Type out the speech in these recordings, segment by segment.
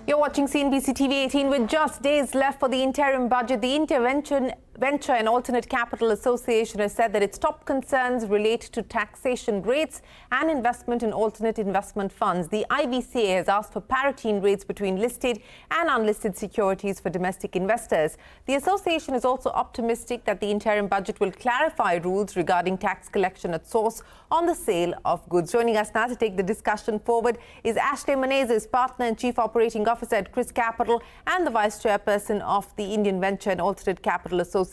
You're watching CNBC TV 18 with just days left for the interim budget. The Intervention Venture and Alternate Capital Association has said that its top concerns relate to taxation rates and investment in alternate investment funds. The IVCA has asked for parity in rates between listed and unlisted securities for domestic investors. The association is also optimistic that the interim budget will clarify rules regarding tax collection at source on the sale of goods. Joining us now to take the discussion forward is Ashley Menezes, Partner and Chief Operating Officer at Chris Capital and the Vice Chairperson of the Indian Venture and Alternate Capital Association,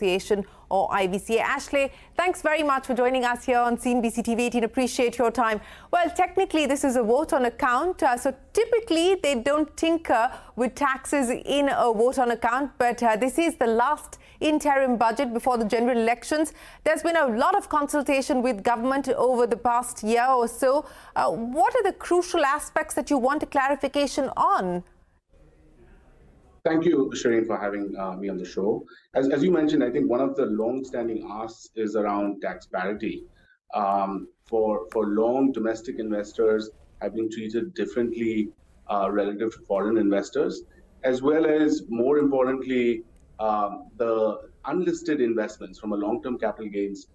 or IVCA. Ashley, thanks very much for joining us here on CNBC TV 18. Appreciate your time. Well, technically, this is a vote on account. So typically, they don't tinker with taxes in a vote on account. But this is the last interim budget before the general elections. There's been a lot of consultation with government over the past year or so. What are the crucial aspects that you want a clarification on? Thank you, Shireen, for having me on the show. As you mentioned, I think one of the long-standing asks is around tax parity. For long, domestic investors have been treated differently relative to foreign investors, as well as, more importantly, the unlisted investments from a long-term capital gains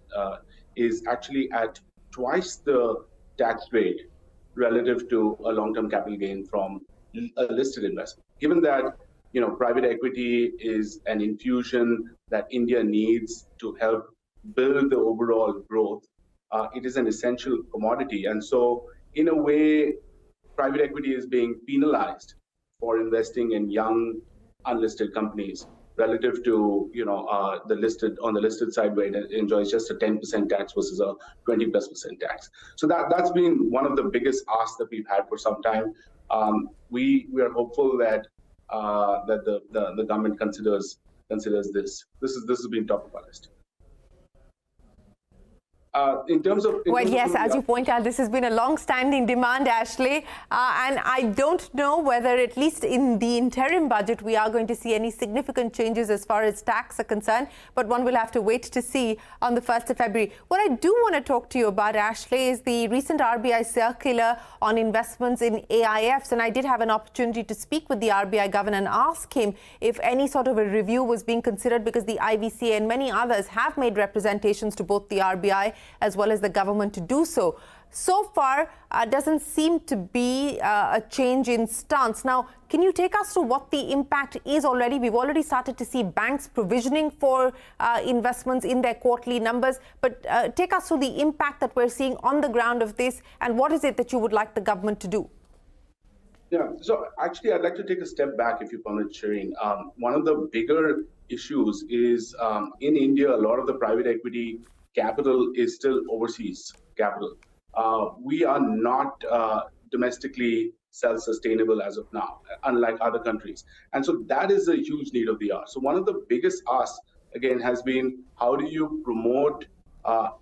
is actually at twice the tax rate relative to a long-term capital gain from a listed investment. Given that private equity is an infusion that India needs to help build the overall growth. It is an essential commodity. And so, in a way, private equity is being penalized for investing in young, unlisted companies relative to, on the listed side where it enjoys just a 10% tax versus a 20+% tax. So that's been one of the biggest asks that we've had for some time. We are hopeful that the government considers this. This has been top of our list. In terms of yes, as you point out, this has been a long-standing demand, Ashley, and I don't know whether, at least in the interim budget, we are going to see any significant changes as far as tax are concerned, but one will have to wait to see on the 1st of February. What I do want to talk to you about, Ashley, is the recent RBI circular on investments in AIFs, and I did have an opportunity to speak with the RBI governor and ask him if any sort of a review was being considered, because the IVCA and many others have made representations to both the RBI as well as the government to do so. So far, doesn't seem to be a change in stance. Now, can you take us to what the impact is already? We've already started to see banks provisioning for investments in their quarterly numbers. But take us through the impact that we're seeing on the ground of this, and what is it that you would like the government to do? Yeah, so actually, I'd like to take a step back, if you permit, Shireen. One of the bigger issues is in India, a lot of the private equity capital is still overseas capital. We are not domestically self-sustainable as of now, unlike other countries. And so that is a huge need of the hour. So one of the biggest asks, again, has been how do you promote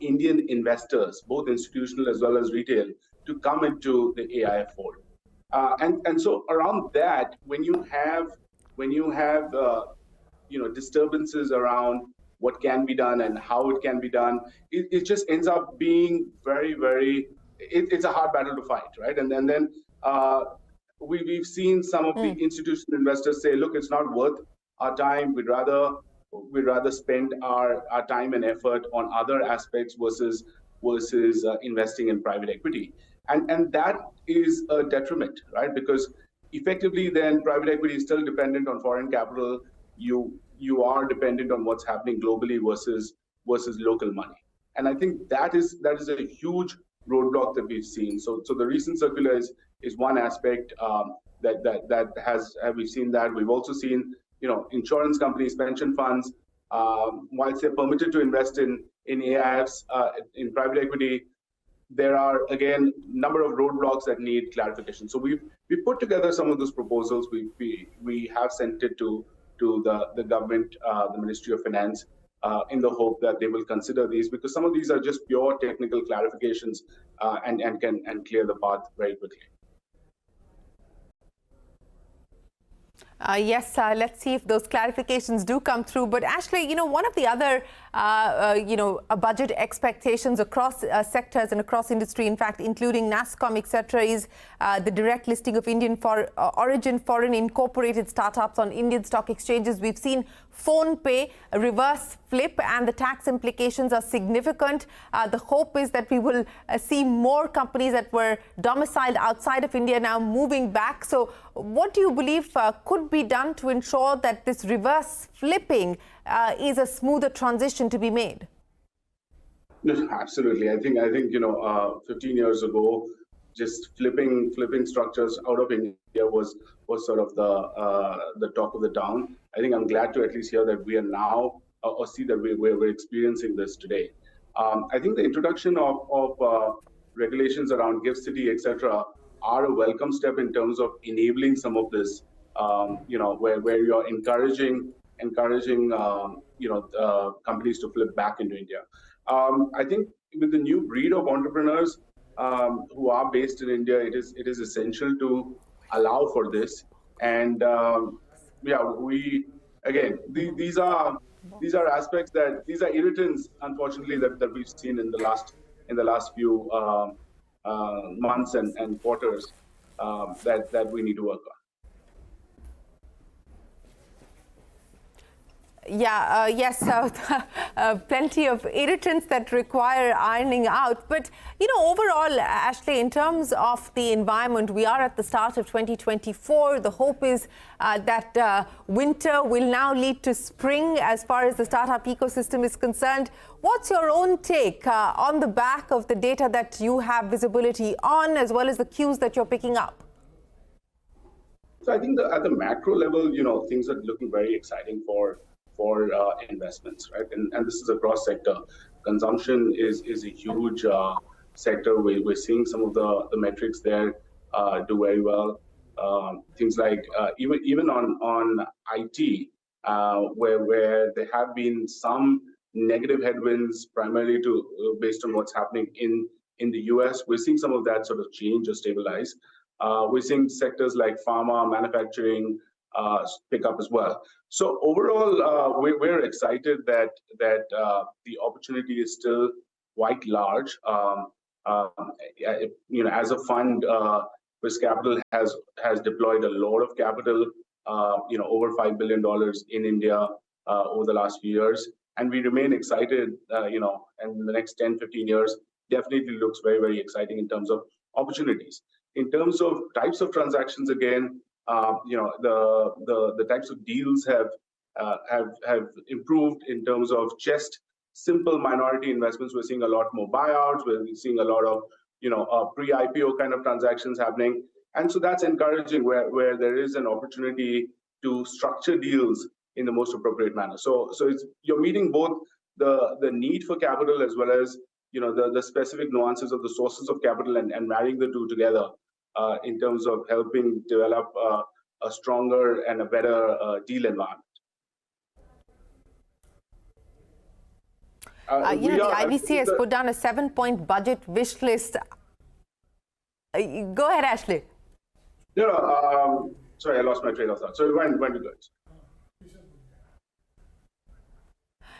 Indian investors, both institutional as well as retail, to come into the AIF fold. And so around that, when you have disturbances around what can be done and how it can be done, it just ends up being it's a hard battle to fight, right? And then we've seen some of the institutional investors say, look, it's not worth our time. We'd rather spend our time and effort on other aspects versus investing in private equity. And that is a detriment, right? Because effectively then private equity is still dependent on foreign capital. You are dependent on what's happening globally versus local money. And I think that is a huge roadblock that we've seen. So the recent circular is one aspect we've seen that. We've also seen, insurance companies, pension funds, whilst they're permitted to invest in AIFs, in private equity, there are, again, a number of roadblocks that need clarification. So we've put together some of those proposals. We have sent it to the government, the Ministry of Finance, in the hope that they will consider these, because some of these are just pure technical clarifications and can clear the path very quickly. Yes, let's see if those clarifications do come through. But Ashley, one of the other, budget expectations across sectors and across industry, in fact, including NASSCOM, etc., is the direct listing of Indian origin foreign incorporated startups on Indian stock exchanges. We've seen PhonePe reverse flip, and the tax implications are significant. The hope is that we will see more companies that were domiciled outside of India now moving back. So what do you believe could be done to ensure that this reverse flipping is a smoother transition to be made? No, absolutely. I think 15 years ago, just flipping structures out of India was sort of the talk of the town. I think I'm glad to at least hear that we are now or see that we're experiencing this today. I think the introduction of regulations around GIFT City, etc., are a welcome step in terms of enabling some of this. Where you're encouraging companies to flip back into India. I think with the new breed of entrepreneurs who are based in India, it is essential to allow for this. And these are aspects these are irritants, unfortunately, that we've seen in the last few months and quarters that we need to work on. Plenty of irritants that require ironing out. But, overall, Ashley, in terms of the environment, we are at the start of 2024. The hope is that winter will now lead to spring as far as the startup ecosystem is concerned. What's your own take on the back of the data that you have visibility on, as well as the cues that you're picking up? So I think at the macro level, things are looking very exciting for investments, right? And this is across sector. Consumption is a huge sector. We're seeing some of the metrics there do very well. Things like even on IT, where there have been some negative headwinds, primarily based on what's happening in the US. We're seeing some of that sort of change or stabilize. We're seeing sectors like pharma, manufacturing pick up as well. So overall, we're excited that the opportunity is still quite large. As a fund, Risk Capital has deployed a lot of capital, over $5 billion in India over the last few years, and we remain excited. And the next 10, 15 years definitely looks very, very exciting in terms of opportunities. In terms of types of transactions, again, the types of deals have improved in terms of just simple minority investments. We're seeing a lot more buyouts. We're seeing a lot of pre-IPO kind of transactions happening, and so that's encouraging where there is an opportunity to structure deals in the most appropriate manner. So you're meeting both the need for capital as well as the specific nuances of the sources of capital and marrying the two together. In terms of helping develop a stronger and a better deal environment. The IVC has put down a 7-point budget wish list. Go ahead, Ashley. Sorry, I lost my train of thought. So when to go?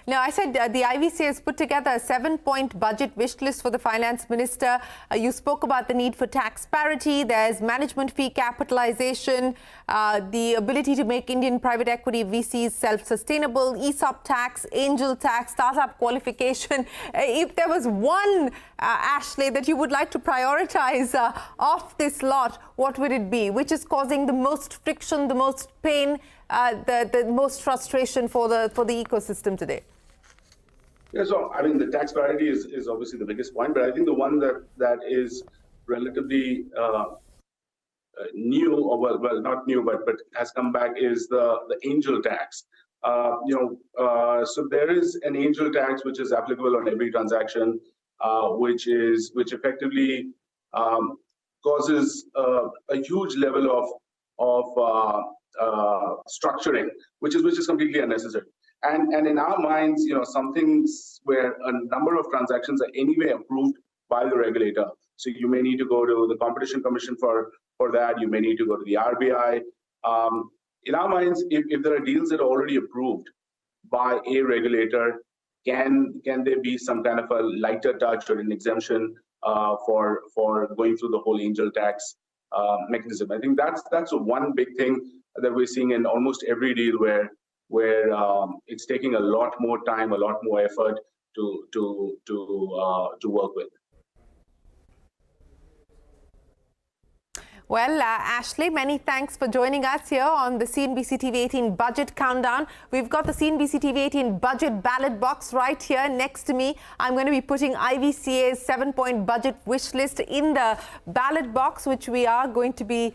Now, I said the IVC has put together a 7-point budget wish list for the finance minister. You spoke about the need for tax parity. There's management fee capitalization, the ability to make Indian private equity VCs self-sustainable, ESOP tax, angel tax, startup qualification. If there was one, Ashley, that you would like to prioritize off this lot, what would it be? Which is causing the most friction, the most pain, the most frustration for the ecosystem today? Yeah, so I mean, the tax parity is obviously the biggest point, but I think the one that is relatively new, or well, not new, but has come back is the angel tax. So there is an angel tax which is applicable on every transaction, which effectively causes a huge level of structuring, which is completely unnecessary. And in our minds, some things where a number of transactions are anyway approved by the regulator. So you may need to go to the Competition Commission for that. You may need to go to the RBI. in our minds, if there are deals that are already approved by a regulator, can there be some kind of a lighter touch or an exemption for going through the whole angel tax mechanism? I think that's one big thing that we're seeing in almost every deal where it's taking a lot more time, a lot more effort to work with. Well, Ashley, many thanks for joining us here on the CNBC TV 18 Budget Countdown. We've got the CNBC TV 18 Budget Ballot Box right here next to me. I'm going to be putting IVCA's 7-point budget wish list in the ballot box, which we are going to be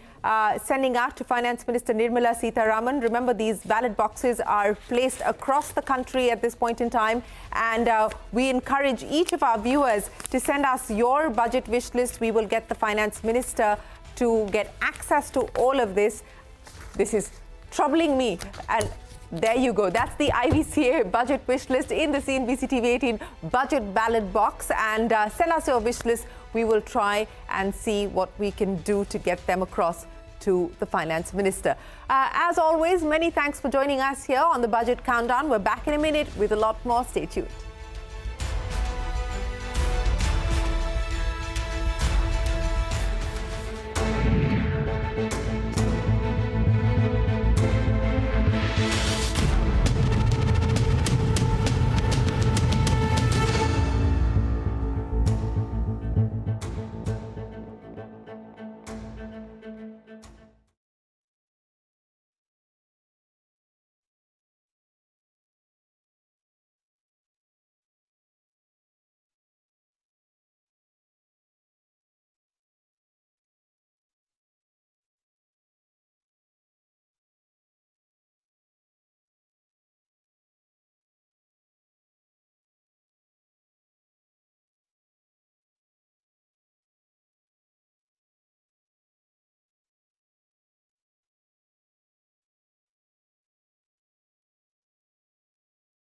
sending out to Finance Minister Nirmala Sitharaman. Remember, these ballot boxes are placed across the country at this point in time, and we encourage each of our viewers to send us your budget wish list. We will get the Finance Minister to get access to all of this. This is troubling me. And there you go. That's the IVCA budget wish list in the CNBC TV 18 budget ballot box. And send us your wish list. We will try and see what we can do to get them across to the Finance Minister. As always, many thanks for joining us here on the Budget Countdown. We're back in a minute with a lot more. Stay tuned.